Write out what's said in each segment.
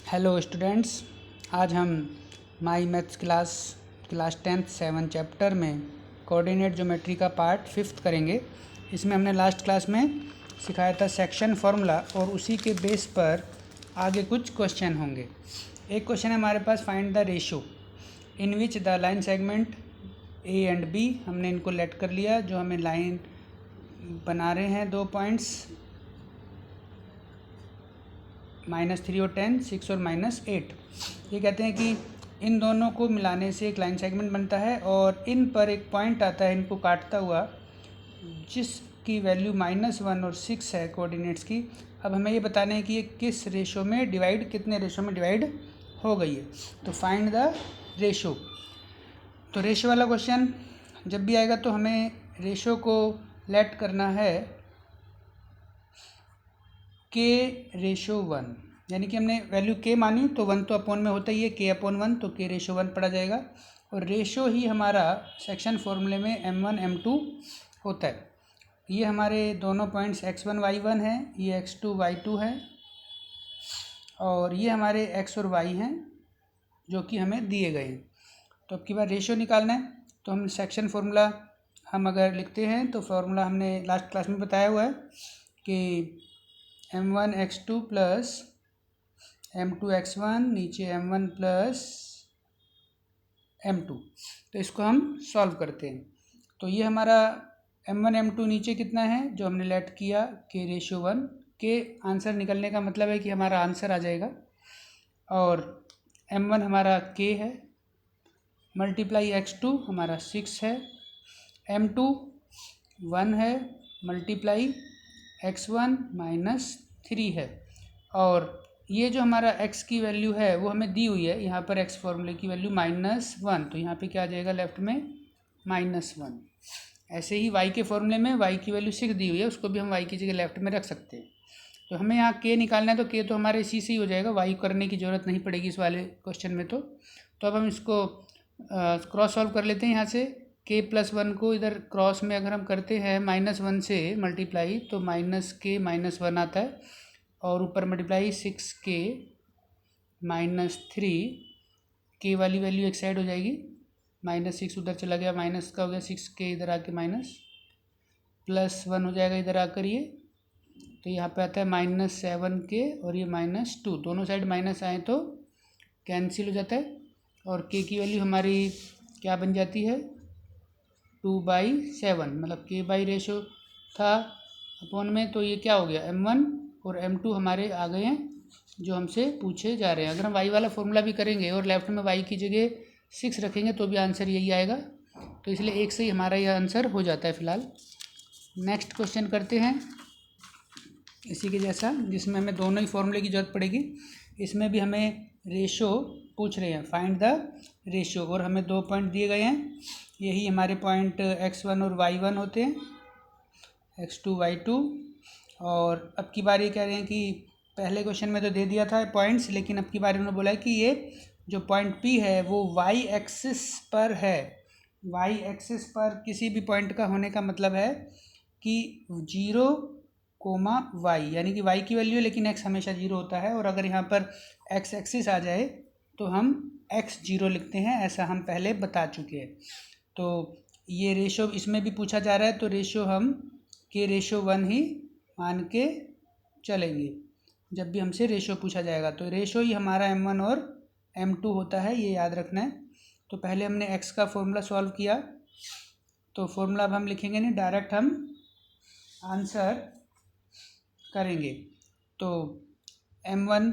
Hello students, आज हम माई maths class 10th 7 chapter में कोऑर्डिनेट ज्योमेट्री का पार्ट 5th करेंगे। इसमें हमने लास्ट क्लास में सिखाया था सेक्शन फार्मूला और उसी के बेस पर आगे कुछ क्वेश्चन होंगे। एक क्वेश्चन है हमारे पास, find the ratio in which the line segment A and B, हमने इनको लेट कर लिया। जो हमें लाइन बना रहे हैं 2 पॉइंट्स -3 और 10, 6 और -8। ये कहते हैं कि इन दोनों को मिलाने से एक लाइन सेगमेंट बनता है और इन पर एक पॉइंट आता है इनको काटता हुआ, जिसकी वैल्यू -1 और 6 है कोऑर्डिनेट्स की। अब हमें ये बताना है कि ये किस रेशो में डिवाइड, कितने रेशो में डिवाइड हो गई है। तो फाइंड द रेशो। तो रेशो वाला क्वेश्चन जब भी आएगा तो हमें रेशो को लेट करना है K/1, यानी कि हमने वैल्यू K मानी तो 1 तो अपॉन में होता ही है, K/1 तो K/1 पड़ा जाएगा। और रेशो ही हमारा सेक्शन फॉर्मूले में M1 M2 होता है। ये हमारे दोनों पॉइंट्स x1 y1 हैं, ये x2 y2 है और ये हमारे x और y हैं जो कि हमें दिए गए हैं। तो अब की बार रेशो निकालना है तो हम सेक्शन फार्मूला हम अगर लिखते हैं तो फार्मूला हमने लास्ट क्लास में बताया हुआ है कि m1 x2 plus m2 x1 नीचे m1 प्लस m2। तो इसको हम सॉल्व करते हैं। तो ये हमारा m1 m2 नीचे कितना है जो हमने लेट किया K/1 के आंसर निकलने का मतलब है कि हमारा आंसर आ जाएगा। और m1 हमारा K है मल्टीप्लाई x2 हमारा 6 है, m2 1 है मल्टीप्लाई x1 -3 है। और ये जो हमारा x की वैल्यू है वो हमें दी हुई है, यहाँ पर x फॉर्मूले की वैल्यू -1, तो यहाँ पे क्या आ जाएगा लेफ्ट में -1। ऐसे ही y के फॉर्मूले में y की वैल्यू 6 दी हुई है, उसको भी हम y की जगह लेफ्ट में रख सकते हैं। तो हमें यहाँ k निकालना है तो k तो हमारे इसी से ही हो जाएगा, y करने की ज़रूरत नहीं पड़ेगी इस वाले क्वेश्चन में। तो अब हम इसको क्रॉस सॉल्व कर लेते हैं। यहाँ से k+1 को इधर क्रॉस में अगर हम करते हैं -1 से मल्टीप्लाई तो -k -1 आता है और ऊपर मल्टीप्लाई 6k -3, k वाली वैल्यू एक साइड हो जाएगी, -6 उधर चला गया, माइनस का हो गया 6k इधर आके +1 हो जाएगा इधर आकर ये। तो यहाँ पे आता है -7k और ये -2, दोनों साइड माइनस आए तो कैंसिल हो जाता है। और k की वैल्यू हमारी क्या बन जाती है 2/7, मतलब k बाई रेशो था अपॉन में, तो ये क्या हो गया m1 और m2 हमारे आ गए हैं जो हमसे पूछे जा रहे हैं। अगर हम y वाला फॉर्मूला भी करेंगे और लेफ्ट में y की जगह 6 रखेंगे तो भी आंसर यही आएगा। तो इसलिए एक से ही हमारा यह आंसर हो जाता है फिलहाल। नेक्स्ट क्वेश्चन करते हैं इसी के जैसा, जिसमें हमें दोनों ही फॉर्मूले की ज़रूरत पड़ेगी। इसमें भी हमें रेशो पूछ रहे हैं, फाइंड द रेशो, और हमें 2 पॉइंट दिए गए हैं। यही हमारे पॉइंट x1 और y1 होते हैं, x2 y2। और अब की बारी कह रहे हैं कि पहले क्वेश्चन में तो दे दिया था पॉइंट्स, लेकिन अब की बारी उन्होंने बोला है कि ये जो पॉइंट P है वो y एक्सिस पर है। y एक्सिस पर किसी भी पॉइंट का होने का मतलब है कि 0, y, यानी कि y की वैल्यू है लेकिन x हमेशा 0 होता है। और अगर यहाँ पर x एक्सिस आ जाए तो हम x 0 लिखते हैं, ऐसा हम पहले बता चुके हैं। तो ये रेशो इसमें भी पूछा जा रहा है तो रेशो हम K/1 ही मान के चलेंगे जब भी हमसे रेशो पूछा जाएगा। तो रेशो ही हमारा m1 और m2 होता है, ये याद रखना है। तो पहले हमने x का फॉर्मूला सॉल्व किया, तो फॉर्मूला अब हम लिखेंगे नहीं, डायरेक्ट हम आंसर करेंगे। तो m1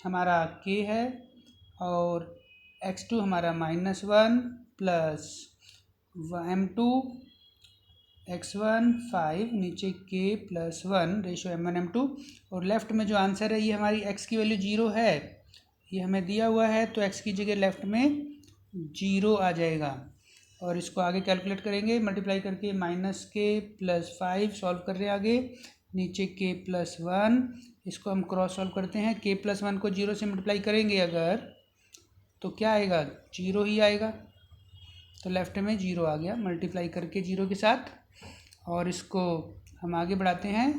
हमारा k है और x2 हमारा -1 प्लस m2 x1 5 नीचे k+1 रेशो m1 m2। और लेफ़्ट में जो आंसर है ये हमारी x की वैल्यू 0 है, ये हमें दिया हुआ है, तो x की जगह लेफ़्ट में 0 आ जाएगा। और इसको आगे कैलकुलेट करेंगे मल्टीप्लाई करके, -k+5 सॉल्व कर रहे हैं आगे, नीचे k+1, इसको हम क्रॉस सॉल्व करते हैं। k+1 को 0 से मल्टीप्लाई करेंगे अगर तो क्या आएगा 0 ही आएगा, तो लेफ़्ट में 0 आ गया मल्टीप्लाई करके 0 के साथ। और इसको हम आगे बढ़ाते हैं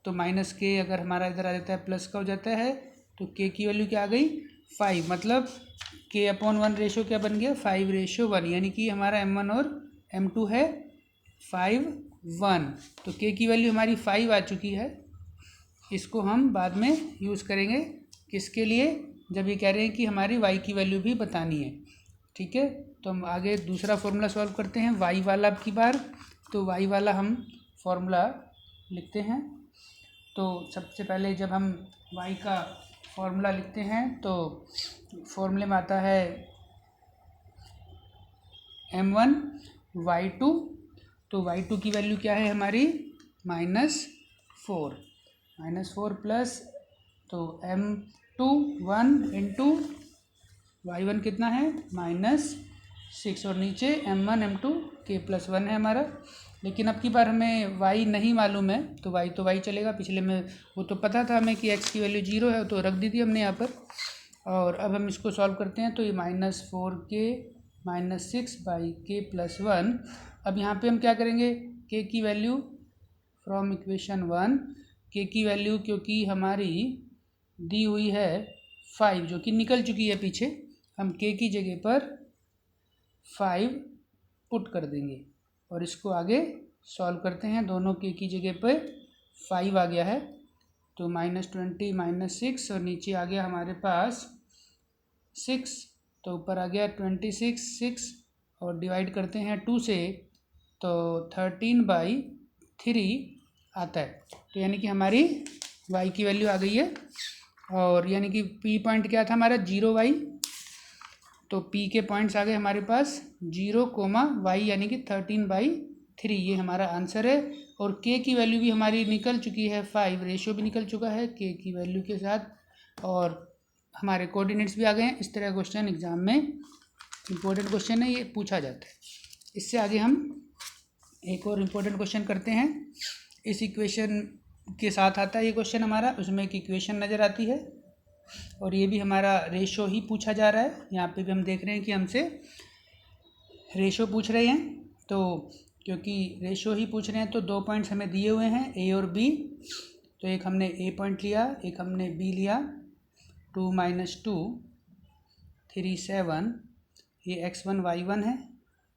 तो -k अगर हमारा इधर आ जाता है प्लस का हो जाता है, तो k की वैल्यू क्या आ गई 5, मतलब k/1 रेशो क्या बन गया 5:1, यानी कि हमारा m1 और m2 है 5:1। तो k की वैल्यू हमारी 5 आ चुकी है। इसको हम बाद में यूज़ करेंगे किसके लिए, जब ये कह रहे हैं कि हमारी y की वैल्यू भी बतानी है। ठीक है, तो हम आगे दूसरा फॉर्मूला सॉल्व करते हैं y वाला अब की बार। तो y वाला हम फॉर्मूला लिखते हैं। तो सबसे पहले जब हम y का फॉर्मूला लिखते हैं तो फॉर्मूले में आता है m1 y2। तो y2 की वैल्यू क्या है हमारी -4 प्लस तो m2 1 इंटू y1 कितना है -6 और नीचे m1 m2 k+1 है हमारा। लेकिन अब की बार हमें y नहीं मालूम है तो y चलेगा। पिछले में वो तो पता था हमें कि x की वैल्यू 0 है तो रख दी थी हमने यहाँ पर। और अब हम इसको सॉल्व करते हैं तो ये -4k -6/k+1। अब यहाँ पे हम क्या करेंगे, k की वैल्यू फ्रॉम इक्वेशन 1, k की वैल्यू क्योंकि हमारी दी हुई है 5 जो कि निकल चुकी है पीछे, हम k की जगह पर 5 पुट कर देंगे और इसको आगे सॉल्व करते हैं। दोनों k की जगह पर 5 आ गया है तो -20 -6 और नीचे आ गया हमारे पास 6, तो ऊपर आ गया 26 और डिवाइड करते हैं 2 से तो 13/3 आता है। तो यानी कि हमारी y की वैल्यू आ गई है। और यानी कि p पॉइंट क्या था हमारा 0y, तो p के पॉइंट्स आ गए हमारे पास 0, y यानी कि 13/3, ये हमारा आंसर है। और k की वैल्यू भी हमारी निकल चुकी है 5, रेशो भी निकल चुका है k की वैल्यू के साथ और हमारे कोऑर्डिनेट्स भी आ गए हैं। इस तरह क्वेश्चन एग्जाम में इम्पोर्टेंट क्वेश्चन है, ये पूछा जाता है। इससे आगे हम एक और इम्पोर्टेंट क्वेश्चन करते हैं। इस इक्वेशन के साथ आता है ये क्वेश्चन हमारा, उसमें एक इक्वेशन नज़र आती है और ये भी हमारा रेशो ही पूछा जा रहा है। यहाँ पे भी हम देख रहे हैं कि हमसे रेशो पूछ रहे हैं, तो क्योंकि रेशो ही पूछ रहे हैं तो 2 पॉइंट्स हमें दिए हुए हैं a और b। तो एक हमने a पॉइंट लिया, एक हमने b लिया। 2 - 2 3 7, ये x1 y1 है,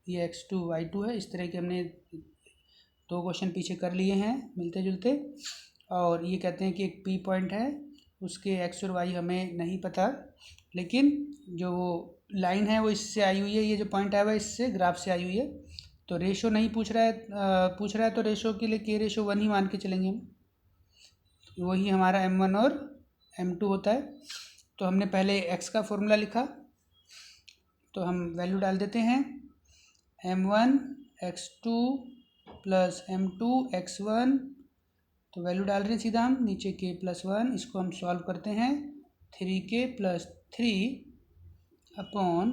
ये x2 y2 है। इस तरह के हमने 2 क्वेश्चन पीछे कर लिए हैं मिलते जुलते। और ये कहते हैं कि एक p पॉइंट है, उसके x और y हमें नहीं पता, लेकिन जो वो लाइन है वो इससे आई हुई है, ये जो पॉइंट आया हुआ है इससे ग्राफ से आई हुई है। तो रेशो नहीं पूछ रहा है तो रेशो के लिए k/1 ही मान के चलेंगे हम, वही हमारा m1 और m2 होता है। तो हमने पहले x का फॉर्मूला लिखा तो हम वैल्यू डाल देते हैं m1 x2 plus m2 x1, तो वैल्यू डाल रहे हैं सीधा हम नीचे k+1। इसको हम सॉल्व करते हैं 3k + 3/1,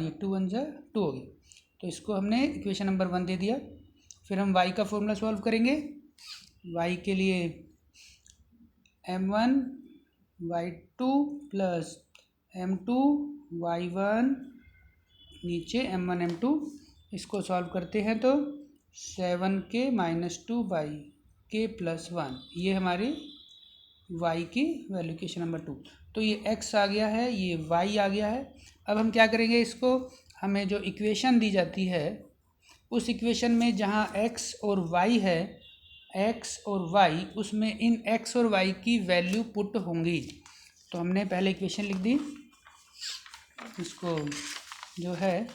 ये 2 1 2 हो गया। तो इसको हमने इक्वेशन नंबर 1 दे दिया। फिर हम y का फॉर्मूला सॉल्व करेंगे। y के लिए m1 y2 plus m2 y1 नीचे m1 m2, इसको सॉल्व करते हैं तो 7k - 2/k+1, ये हमारी y की वैल्यू इक्वेशन नंबर 2। तो ये x आ गया है, ये y आ गया है। अब हम क्या करेंगे, इसको हमें जो इक्वेशन दी जाती है उस इक्वेशन में जहाँ x और y है, x और y, उसमें इन x और y की वैल्यू पुट होंगी। तो हमने पहले इक्वेशन लिख दी, इसको जो है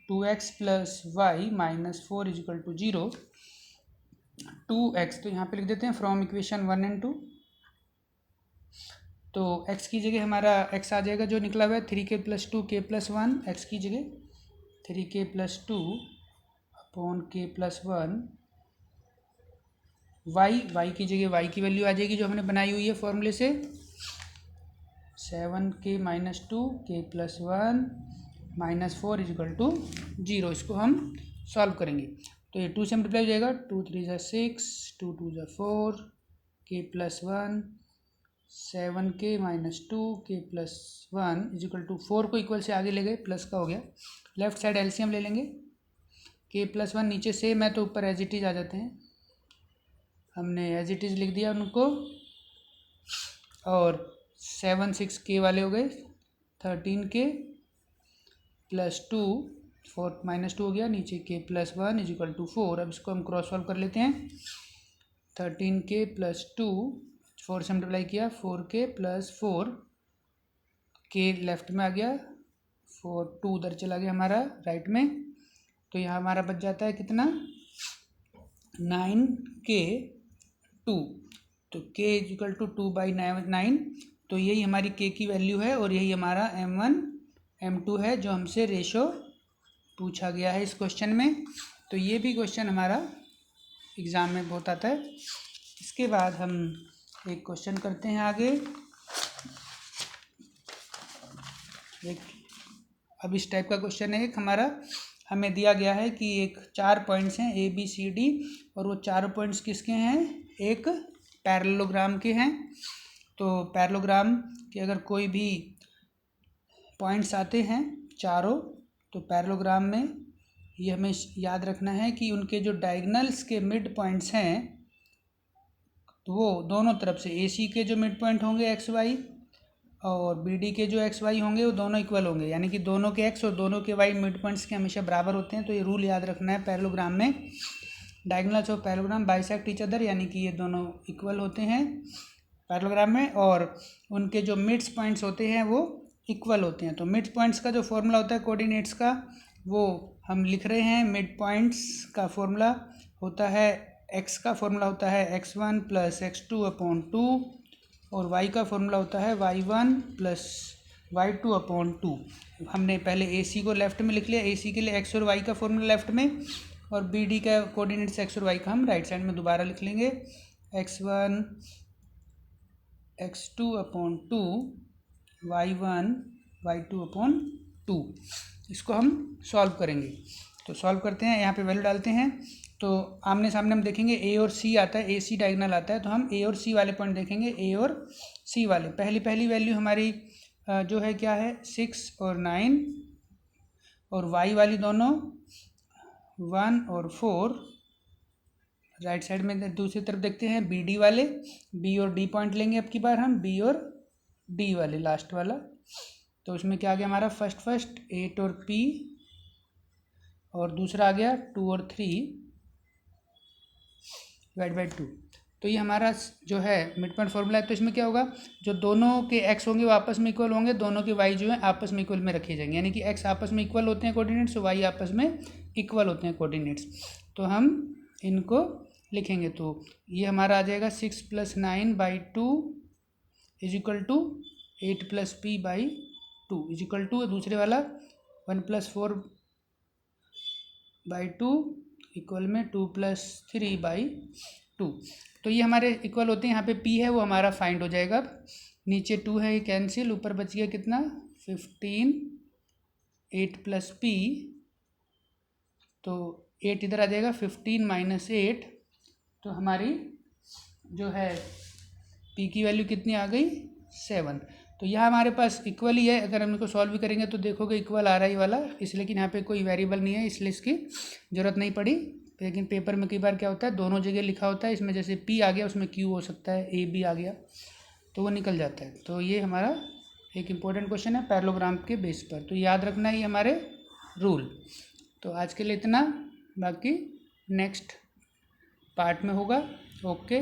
2x + y - 4 = 0, 2x, तो यहाँ पे लिख देते हैं फ्रॉम इक्वेशन 1 और 2। तो x की जगह हमारा x आ जाएगा जो निकला हुआ है 3k + 2k+1, x की जगह 3k + 2/k+1, y की जगह y की वैल्यू आ जाएगी जो हमने बनाई हुई है फॉर्मूले से 7k - 2k+1 -4 = 0। इसको हम सॉल्व करेंगे तो ये 2 से मल्टीप्लाई हो जाएगा, 2 3 = 6, 2 2 = 4, k+1, 7k - 2k+1 = 4 को इक्वल से आगे ले गए, प्लस का हो गया। लेफ्ट साइड एलसीएम ले लेंगे, k+1 नीचे सेम है तो ऊपर एज इट इज़ आ जाते हैं, हमने एज इट इज़ लिख दिया उनको। और 7 6 के वाले हो गए, 13 के प्लस 2, 4 माइनस 2 हो गया, नीचे के प्लस 1 इज इक्वल टू 4। अब इसको हम क्रॉस सॉल्व कर लेते हैं। 13 के प्लस 2, 4 से मल्टीप्लाई किया, 4 के प्लस 4 के लेफ्ट में आ गया, 4 2 उधर चला गया हमारा राइट में, तो यहाँ हमारा बच जाता है कितना 9 के 2, तो k इज इक्वल टू 2/9, तो यही हमारी k की वैल्यू है और यही हमारा m1 m2 है जो हमसे रेशो पूछा गया है इस क्वेश्चन में। तो ये भी क्वेश्चन हमारा एग्ज़ाम में बहुत आता है। इसके बाद हम एक क्वेश्चन करते हैं आगे। अब इस टाइप का क्वेश्चन है एक हमारा, हमें दिया गया है कि एक 4 पॉइंट्स हैं ABCD और वो चारों पॉइंट्स किसके हैं, एक पैरेललोग्राम के हैं। तो पैरेललोग्राम के अगर कोई भी पॉइंट्स आते हैं चारों, तो पैरेललोग्राम में ये हमें याद रखना है कि उनके जो डायगोनल्स के मिड पॉइंट्स हैं तो वो दोनों तरफ से AC के जो मिड पॉइंट होंगे XY और BD के जो XY होंगे वो दोनों इक्वल होंगे, यानी कि दोनों के X और दोनों के Y मिड पॉइंट्स के हमेशा बराबर होते हैं। तो ये रूल याद रखना है पैरेललोग्राम में, diagonals of parallelogram bisect each other, यानी कि ये दोनों इक्वल होते हैं पैरेललोग्राम में, और उनके जो मिड्स पॉइंट्स होते हैं वो इक्वल होते हैं। तो मिड पॉइंट्स का जो फॉर्मूला होता है कोऑर्डिनेट्स का वो हम लिख रहे हैं। मिड पॉइंट्स का फॉर्मूला होता है, x का फॉर्मूला होता है x1 प्लस x2 अपॉन 2 और y का फॉर्मूला होता है y1 प्लस y2 अपॉन 2। हमने पहले AC को लेफ्ट में लिख लिया, AC के लिए x और y का फॉर्मूला लेफ्ट में, और BD का कोऑर्डिनेट्स x और y का हम राइट साइड में दोबारा लिख लेंगे, x1 x2 upon 2 y1 y2 upon 2। इसको हम सॉल्व करेंगे। तो सॉल्व करते हैं, यहाँ पे वैल्यू डालते हैं, तो आमने सामने हम देखेंगे A और C आता है, AC डायगोनल आता है, तो हम A और C वाले पॉइंट देखेंगे, A और C वाले। पहली वैल्यू हमारी जो है क्या है 6 और 9, और Y वाली दोनों 1 और 4। राइट साइड में दूसरी तरफ देखते हैं BD वाले, B और D पॉइंट लेंगे अब की बार हम, B और D वाले लास्ट वाला। तो उसमें क्या आ गया हमारा फर्स्ट 8 और P, और दूसरा आ गया 2 और 3 डिवाइड बाई 2। तो ये हमारा जो है मिड पॉइंट फॉर्मूला है। तो इसमें क्या होगा, जो दोनों के x होंगे वो आपस में इक्वल होंगे, दोनों के y जो है आपस में इक्वल में रखे जाएंगे, यानी कि x आपस में इक्वल होते हैं कोऑर्डिनेट्स, y आपस में इक्वल होते हैं कोऑर्डिनेट्स। तो हम इनको लिखेंगे, तो ये हमारा आ जाएगा 6 + 9/2 is equal to 8 + P/2 is equal to दूसरे वाला 1 + 4/2 इक्वल में 2 + 3/2। तो ये हमारे इक्वल होते हैं। यहाँ पे P है वो हमारा फाइंड हो जाएगा, नीचे 2 है ये कैंसिल, ऊपर बच गया कितना 15, 8 + P, तो 8 इधर आ जाएगा, 15 - 8, तो हमारी जो है P की वैल्यू कितनी आ गई 7। तो यह हमारे पास इक्वल ही है, अगर हम इनको सॉल्व भी करेंगे तो देखोगे इक्वल आ रहा है ये वाला, इसलिए कि यहाँ पे कोई वेरिएबल नहीं है इसलिए इसकी ज़रूरत नहीं पड़ी। लेकिन पेपर में कई बार क्या होता है दोनों जगह लिखा होता है, इसमें जैसे P आ गया उसमें Q हो सकता है, A भी आ गया तो वो निकल जाता है। तो ये हमारा एक इम्पोर्टेंट क्वेश्चन है पैरेललोग्राम के बेस पर, तो याद रखना ही हमारे रूल। तो आज के लिए इतना, बाकी नेक्स्ट पार्ट में होगा। ओके।